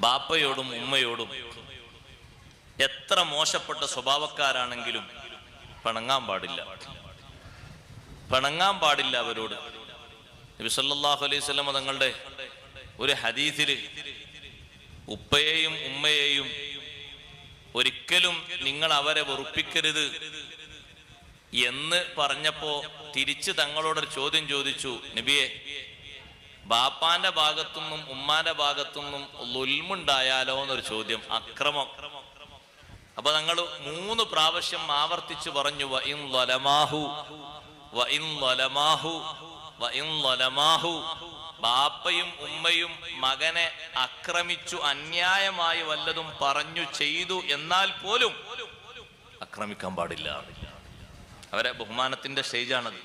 ബാപ്പയോടും ഉമ്മയോടും എത്ര മോശപ്പെട്ട സ്വഭാവക്കാരാണെങ്കിലും പിണങ്ങാൻ പാടില്ല അവരോട്. നബി സല്ലല്ലാഹു അലൈഹി വസല്ലം തങ്ങളുടെ ഒരു ഹദീസിൽ ഉപ്പയെയും ഉമ്മയെയും ഒരിക്കലും നിങ്ങൾ അവരെ വെറുപ്പിക്കരുത് എന്ന് പറഞ്ഞപ്പോ തിരിച്ച് തങ്ങളോടൊരു ചോദ്യം ചോദിച്ചു, നബിയെ, ബാപ്പാന്റെ ഭാഗത്തുനിന്നും ഉമ്മാന്റെ ഭാഗത്തുനിന്നും ളുൽമുണ്ടായാലോ എന്നൊരു ചോദ്യം, അക്രമം. അപ്പൊ തങ്ങൾ 3 പ്രാവശ്യം ആവർത്തിച്ചു പറഞ്ഞു, വഇൻ ലലമാഹു, ബാപ്പയും ഉമ്മയും മകനെ ആക്രമിച്ചു, അന്യായമായി വല്ലതും പറഞ്ഞു ചെയ്തു എന്നാൽ പോലും ആക്രമിക്കാൻ പാടില്ല. അവരെ ബഹുമാനത്തിന്റെ സ്റ്റേജാണത്.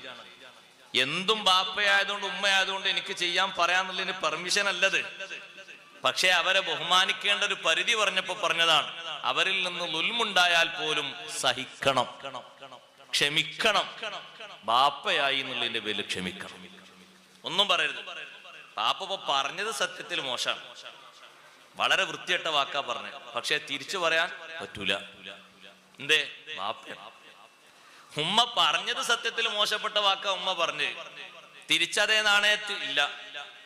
എന്തും ബാപ്പയായതുകൊണ്ട് ഉമ്മയായതുകൊണ്ട് എനിക്ക് ചെയ്യാൻ പറയാന്നുള്ളതിന് പെർമിഷൻ അല്ലത്. പക്ഷെ അവരെ ബഹുമാനിക്കേണ്ട ഒരു പരിധി പറഞ്ഞപ്പോ പറഞ്ഞതാണ്, അവരിൽ നിന്ന് ളുൽമുണ്ടായാൽ പോലും സഹിക്കണം, ക്ഷമിക്കണം. ബാപ്പയായി എന്നുള്ളതിന്റെ പേരിൽ ക്ഷമിക്കണം, ഒന്നും പറയരുത്. ബാപ്പ ഇപ്പൊ പറഞ്ഞത് സത്യത്തിൽ മോശമാണ്, വളരെ വൃത്തികെട്ട വാക്കാ പറഞ്ഞത്, പക്ഷെ തിരിച്ചു പറയാൻ പറ്റൂല. എന്തേ? ബാപ്പയാണ്. ഉമ്മ പറഞ്ഞത് സത്യത്തിൽ മോശപ്പെട്ട വാക്ക ഉമ്മ പറഞ്ഞ്, തിരിച്ചതേ നാണയത്തിൽ ഇല്ല,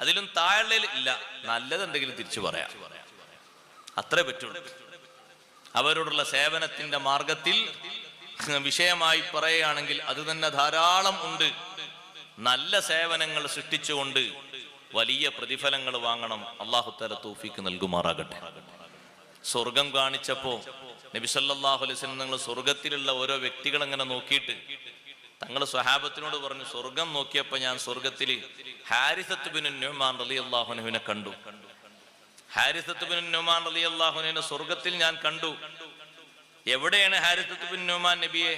അതിലും താഴെ ഇല്ല, നല്ലത് എന്തെങ്കിലും തിരിച്ചു പറയാം, അത്രേ പറ്റുള്ളൂ. അവരോടുള്ള സേവനത്തിന്റെ മാർഗത്തിൽ വിഷയമായി പറയുകയാണെങ്കിൽ അത് തന്നെ ധാരാളം ഉണ്ട്. നല്ല സേവനങ്ങൾ സൃഷ്ടിച്ചുകൊണ്ട് വലിയ പ്രതിഫലങ്ങൾ വാങ്ങണം. അല്ലാഹു തആല തൗഫീഖ് നൽകുമാറാകട്ടെ. സ്വർഗം കാണിച്ചപ്പോ നബി സല്ലല്ലാഹു അലൈഹി വസല്ലം നിങ്ങൾ സ്വർഗത്തിലുള്ള ഓരോ വ്യക്തികൾ അങ്ങനെ നോക്കിയിട്ട് തങ്ങൾ സ്വഹാബത്തിനോട് പറഞ്ഞു, സ്വർഗം നോക്കിയപ്പോ ഞാൻ സ്വർഗത്തിൽ ഹാരിസത്ത് ബിൻ നുഅ്മാൻ റളിയല്ലാഹു അൻഹുവിനെ കണ്ടു. ഹാരിസത്ത് ബിൻ നുഅ്മാൻ റളിയല്ലാഹു അൻഹുവിനെ സ്വർഗത്തിൽ ഞാൻ കണ്ടു. എവിടെയാണ് ഹാരിസത്ത് ബിൻ നുഅ്മാൻ നബിയെ?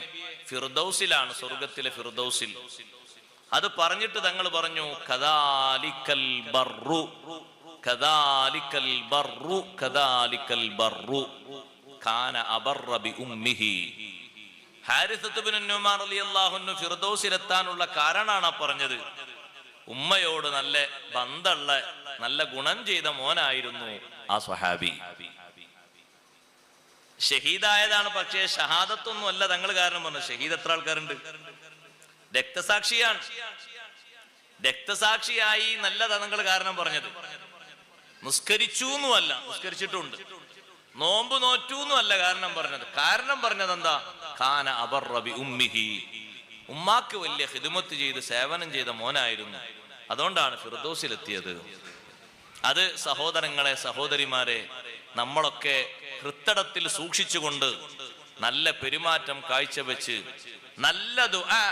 ഫിർദൗസിലാണ്, സ്വർഗത്തിലെ ഫിർദൗസിൽ. അത് പറഞ്ഞിട്ട് തങ്ങൾ പറഞ്ഞു, കദാലിക്കൽ ബർറു കദാലിക്കൽ ബർറു കദാലിക്കൽ ബർറു കാന അബർറ ബി ഉമ്മിഹി. ഹാരിസത്ത് ബിൻ നുഅ്മാൻ റളിയല്ലാഹു അൻഹു ഫിർദൗസിലെത്താനുള്ള കാരണമാണ് പറഞ്ഞത്. ഉമ്മയോട് നല്ല ബന്ധമുള്ള, നല്ല ഗുണം ചെയ്ത മോനായിരുന്നു ആ സ്വഹാബി. ഷഹീദായതാണ്, പക്ഷേ ഷഹാദത്തൊന്നും അല്ല തങ്ങൾ കാരണം പറഞ്ഞു. ഷഹീദ് എത്ര ആൾക്കാരുണ്ട്? രക്തസാക്ഷിയാണ്. രക്തസാക്ഷിയായി നല്ല തങ്ങൾ കാരണം പറഞ്ഞത്. നിസ്കരിച്ചു എന്നുമല്ല, നിസ്കരിച്ചിട്ടുണ്ട്. നോമ്പ് നോറ്റു എന്നല്ല കാരണം പറഞ്ഞത്. കാരണം പറഞ്ഞത് എന്താ? ഖാന അബർറ ബി ഉമ്മിഹി, ഉമ്മാക്ക് വലിയ ഖിദ്മത്ത് ചെയ്ത് സേവനം ചെയ്ത മോനായിരുന്നു, അതുകൊണ്ടാണ് ഫിർദൗസിലെത്തിയത്. അത് സഹോദരങ്ങളെ, സഹോദരിമാരെ, നമ്മളൊക്കെ ഹൃത്തടത്തിൽ സൂക്ഷിച്ചുകൊണ്ട് നല്ല പെരുമാറ്റം കാഴ്ചവെച്ച് നല്ല ദുആ,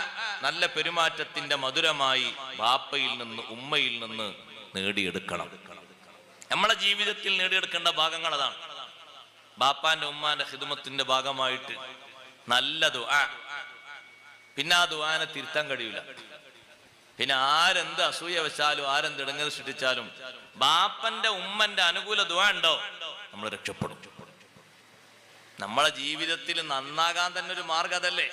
നല്ല പെരുമാറ്റത്തിന്റെ മധുരമായി ബാപ്പയിൽ നിന്ന് ഉമ്മയിൽ നിന്ന് നേടിയെടുക്കണം. നമ്മളെ ജീവിതത്തിൽ നേടിയെടുക്കേണ്ട ഭാഗങ്ങൾ അതാണ്. ബാപ്പാന്റെ ഉമ്മാന്റെ ഖിദ്മത്തിന്റെ ഭാഗമായിട്ട് നല്ല ദുആ. പിന്നെ ആ ദുആനെ തിരുത്താൻ കഴിയില്ല. പിന്നെ ആരെന്ത് അസൂയ വെച്ചാലും ആരെന്ത് ഇടങ്ങേറ് സൃഷ്ടിച്ചാലും ബാപ്പന്റെ ഉമ്മന്റെ അനുകൂല ദുആ ഉണ്ടോ, നമ്മൾ രക്ഷപ്പെടും. നമ്മളെ ജീവിതത്തിൽ നന്നാകാൻ തന്നെ ഒരു മാർഗം അതല്ലേ.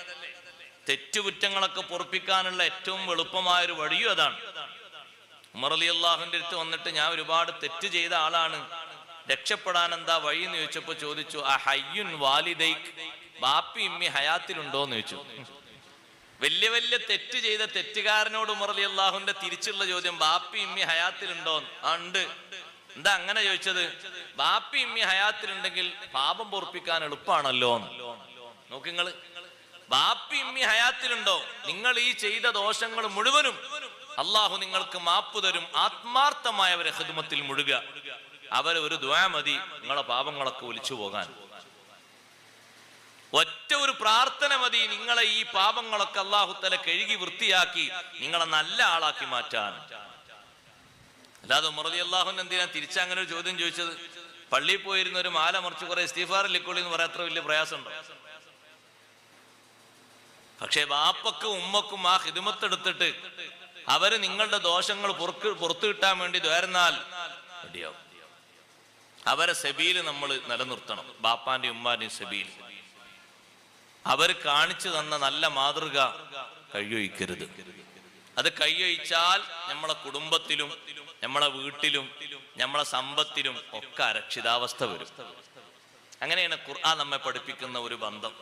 തെറ്റുകുറ്റങ്ങളൊക്കെ പൊറുപ്പിക്കാനുള്ള ഏറ്റവും എളുപ്പമായൊരു വഴിയും അതാണ്. ഉമർ റളിയല്ലാഹുവിന്റെ അടുത്ത് വന്നിട്ട്, ഞാൻ ഒരുപാട് തെറ്റ് ചെയ്ത ആളാണ്, രക്ഷപ്പെടാൻ എന്താ വഴി എന്ന് ചോദിച്ചപ്പോ ചോദിച്ചു, ആ ഹയ്യുൻ വാലിദൈക്, ബാപ്പി ഇമ്മി ഹയാത്തിലുണ്ടോന്ന് ചോദിച്ചു. വലിയ വലിയ തെറ്റ് ചെയ്ത തെറ്റുകാരനോട് ഉമർ റളിയല്ലാഹുവിന്റെ തിരിച്ചുള്ള ചോദ്യം, ബാപ്പി ഇമ്മി ഹയാത്തിലുണ്ടോ? ആ ഉണ്ട്. എന്താ അങ്ങനെ ചോദിച്ചത്? ബാപ്പി ഇമ്മി ഹയാത്തിലുണ്ടെങ്കിൽ പാപം പൊറുപ്പിക്കാൻ എളുപ്പമാണല്ലോ. നോക്കിങ്ങള്, ബാപ്പി ഇമ്മി ഹയാത്തിലുണ്ടോ, നിങ്ങൾ ഈ ചെയ്ത ദോഷങ്ങൾ മുഴുവനും അള്ളാഹു നിങ്ങൾക്ക് മാപ്പ് തരും. ആത്മാർത്ഥമായവരെ ഖിദ്മത്തിൽ മുഴുക, അവരെ ഒരു ദുആ മതി നിങ്ങളെ പാപങ്ങളൊക്കെ ഒലിച്ചു പോകാൻ. ഒറ്റ ഒരു പ്രാർത്ഥന മതി നിങ്ങളെ ഈ പാപങ്ങളൊക്കെ അല്ലാഹു തആല കഴുകി വൃത്തിയാക്കി നിങ്ങളെ നല്ല ആളാക്കി മാറ്റാൻ. അല്ലാതെ ഉമർ റളിയല്ലാഹു അൻഹു എന്തിനാ തിരിച്ചങ്ങനെ ഒരു ചോദ്യം ചോദിച്ചത്? പള്ളിയിൽ പോയിരുന്ന ഒരു മാല മറിച്ച് കുറെ ഇസ്തിഗ്ഫാർ ലിക്കൊള്ളി എന്ന് പറയാൻ അത്ര വലിയ പ്രയാസമുണ്ടോ? പക്ഷെ ബാപ്പക്കും ഉമ്മക്കും ആ ഖിദ്മത്ത് എടുത്തിട്ട് അവര് നിങ്ങളുടെ ദോഷങ്ങൾ പുറത്തു കിട്ടാൻ വേണ്ടി ദ്വാരുന്നാൽ റെഡിയാവും. അവരെ സബീല് നമ്മൾ നിലനിർത്തണം. ബാപ്പാന്റെയും ഉമ്മാന്റെയും സബീൽ അവർ കാണിച്ചു തന്ന നല്ല മാതൃക കൈയൊഴിക്കരുത്. അത് കൈയൊഴിച്ചാൽ നമ്മളെ കുടുംബത്തിലും നമ്മളെ വീട്ടിലും നമ്മളെ സമ്പത്തിലും ഒക്കെ അരക്ഷിതാവസ്ഥ വരും. അങ്ങനെയാണ് ഖുർആൻ നമ്മെ പഠിപ്പിക്കുന്ന ഒരു ബന്ധം.